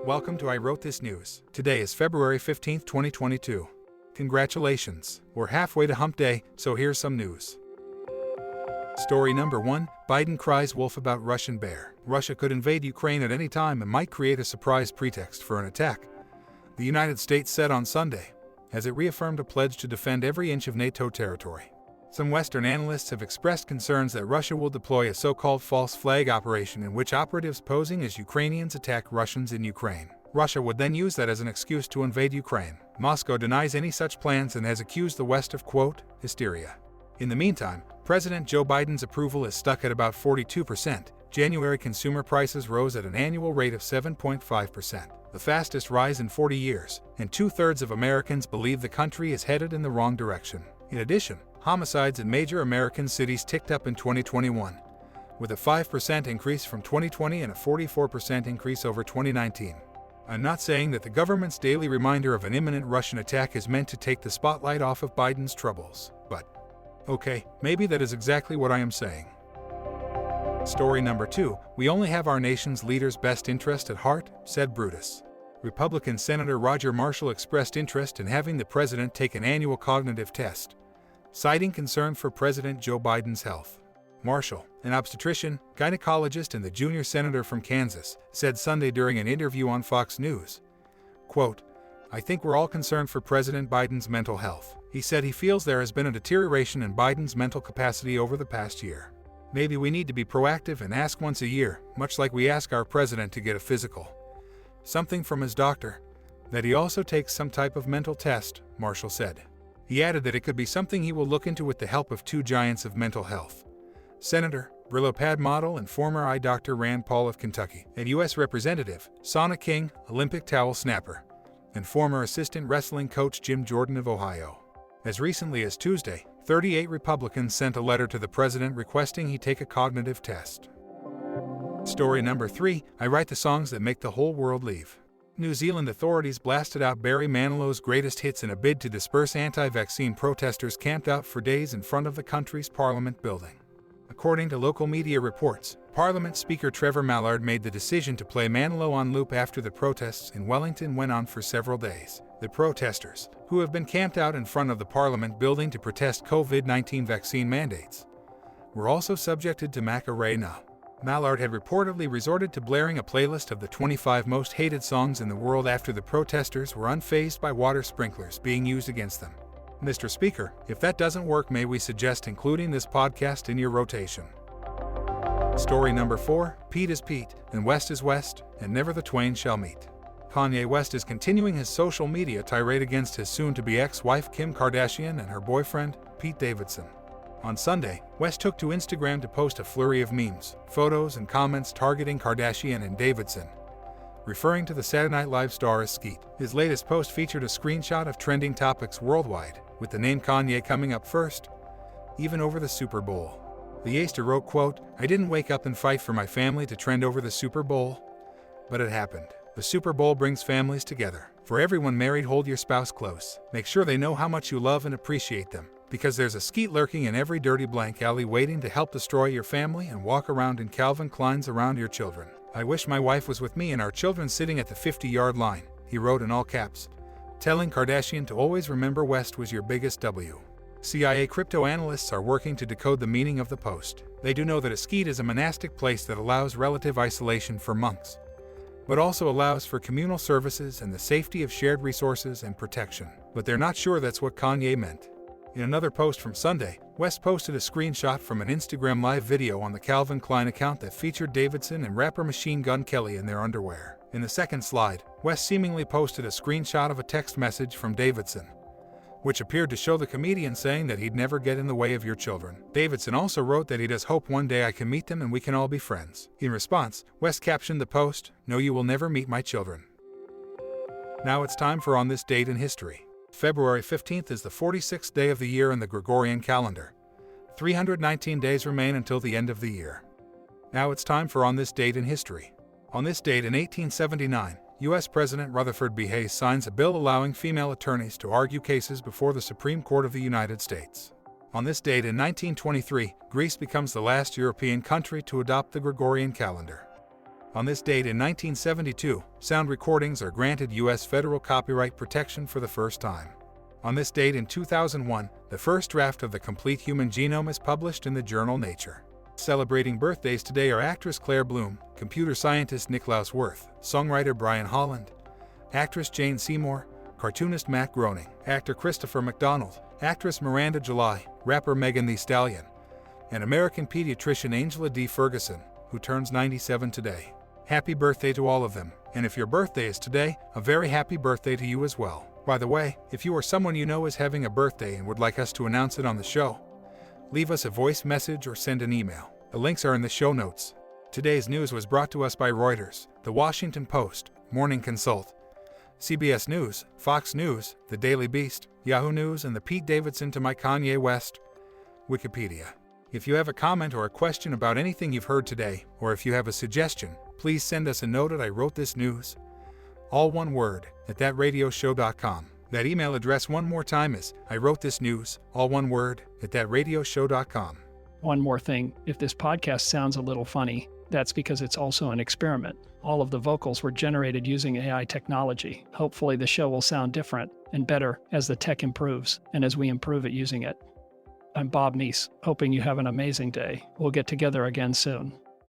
Welcome to I Wrote This News. Today is February 15, 2022. Congratulations, we're halfway to hump day, so here's some news. Story number 1, Biden cries wolf about Russian bear. Russia could invade Ukraine at any time and might create a surprise pretext for an attack, the United States said on Sunday, as it reaffirmed a pledge to defend every inch of NATO territory. Some Western analysts have expressed concerns that Russia will deploy a so-called false flag operation in which operatives posing as Ukrainians attack Russians in Ukraine. Russia would then use that as an excuse to invade Ukraine. Moscow denies any such plans and has accused the West of, quote, hysteria. In the meantime, President Joe Biden's approval is stuck at about 42%. January consumer prices rose at an annual rate of 7.5%, the fastest rise in 40 years, and 2/3 of Americans believe the country is headed in the wrong direction. In addition, homicides in major American cities ticked up in 2021, with a 5% increase from 2020 and a 44% increase over 2019. I'm not saying that the government's daily reminder of an imminent Russian attack is meant to take the spotlight off of Biden's troubles, but okay, maybe that is exactly what I am saying. Story number 2, we only have our nation's leader's best interest at heart, said Brutus. Republican Senator Roger Marshall expressed interest in having the president take an annual cognitive test, citing concern for President Joe Biden's health. Marshall, an obstetrician, gynecologist and the junior senator from Kansas, said Sunday during an interview on Fox News, quote, I think we're all concerned for President Biden's mental health. He said he feels there has been a deterioration in Biden's mental capacity over the past year. Maybe we need to be proactive and ask once a year, much like we ask our president to get a physical. Something from his doctor, that he also takes some type of mental test, Marshall said. He added that it could be something he will look into with the help of two giants of mental health. Senator, Brillo pad model and former eye doctor Rand Paul of Kentucky, and U.S. Representative, Sana King, Olympic towel snapper, and former assistant wrestling coach Jim Jordan of Ohio. As recently as Tuesday, 38 Republicans sent a letter to the president requesting he take a cognitive test. Story number 3, I write the songs that make the whole world leave. New Zealand authorities blasted out Barry Manilow's greatest hits in a bid to disperse anti-vaccine protesters camped out for days in front of the country's parliament building. According to local media reports, Parliament Speaker Trevor Mallard made the decision to play Manilow on loop after the protests in Wellington went on for several days. The protesters, who have been camped out in front of the Parliament building to protest COVID-19 vaccine mandates, were also subjected to Macarena. Mallard had reportedly resorted to blaring a playlist of the 25 most hated songs in the world after the protesters were unfazed by water sprinklers being used against them. Mr. Speaker, if that doesn't work, may we suggest including this podcast in your rotation. Story number 4, Pete is Pete, and West is West, and never the twain shall meet. Kanye West is continuing his social media tirade against his soon-to-be ex-wife Kim Kardashian and her boyfriend, Pete Davidson. On Sunday, West took to Instagram to post a flurry of memes, photos, and comments targeting Kardashian and Davidson, referring to the Saturday Night Live star as Skeet. His latest post featured a screenshot of trending topics worldwide, with the name Kanye coming up first, even over the Super Bowl. The Aster wrote, quote, I didn't wake up and fight for my family to trend over the Super Bowl, but it happened. The Super Bowl brings families together. For everyone married, hold your spouse close. Make sure they know how much you love and appreciate them, because there's a Skeet lurking in every dirty blank alley waiting to help destroy your family and walk around in Calvin Klein's around your children. I wish my wife was with me and our children sitting at the 50-yard line, he wrote in all caps, telling Kardashian to always remember West was your biggest W. CIA crypto analysts are working to decode the meaning of the post. They do know that a Skeet is a monastic place that allows relative isolation for monks, but also allows for communal services and the safety of shared resources and protection. But they're not sure that's what Kanye meant. In another post from Sunday, West posted a screenshot from an Instagram Live video on the Calvin Klein account that featured Davidson and rapper Machine Gun Kelly in their underwear. In the second slide, West seemingly posted a screenshot of a text message from Davidson, which appeared to show the comedian saying that he'd never get in the way of your children. Davidson also wrote that he does hope one day I can meet them and we can all be friends. In response, West captioned the post, No, you will never meet my children. Now it's time for On This Date in History. February 15th is the 46th day of the year in the Gregorian calendar. 319 days remain until the end of the year. Now it's time for On This Date in History. On this date in 1879, U.S. President Rutherford B. Hayes signs a bill allowing female attorneys to argue cases before the Supreme Court of the United States. On this date in 1923, Greece becomes the last European country to adopt the Gregorian calendar. On this date in 1972, sound recordings are granted U.S. federal copyright protection for the first time. On this date in 2001, the first draft of the complete human genome is published in the journal Nature. Celebrating birthdays today are actress Claire Bloom, computer scientist Niklaus Wirth, songwriter Brian Holland, actress Jane Seymour, cartoonist Matt Groening, actor Christopher McDonald, actress Miranda July, rapper Megan Thee Stallion, and American pediatrician Angela D. Ferguson, who turns 97 today. Happy birthday to all of them, and if your birthday is today, a very happy birthday to you as well. By the way, if you or someone you know is having a birthday and would like us to announce it on the show, leave us a voice message or send an email. The links are in the show notes. Today's news was brought to us by Reuters, The Washington Post, Morning Consult, CBS News, Fox News, The Daily Beast, Yahoo News, and the Pete Davidson to my Kanye West, Wikipedia. If you have a comment or a question about anything you've heard today, or if you have a suggestion, please send us a note at I wrote this news, all one word, at thatradioshow.com. That email address one more time is I wrote this news, all one word, at thatradioshow.com. One more thing, if this podcast sounds a little funny, that's because it's also an experiment. All of the vocals were generated using AI technology. Hopefully the show will sound different and better as the tech improves and as we improve at using it. I'm Bob Meese, hoping you have an amazing day. We'll get together again soon.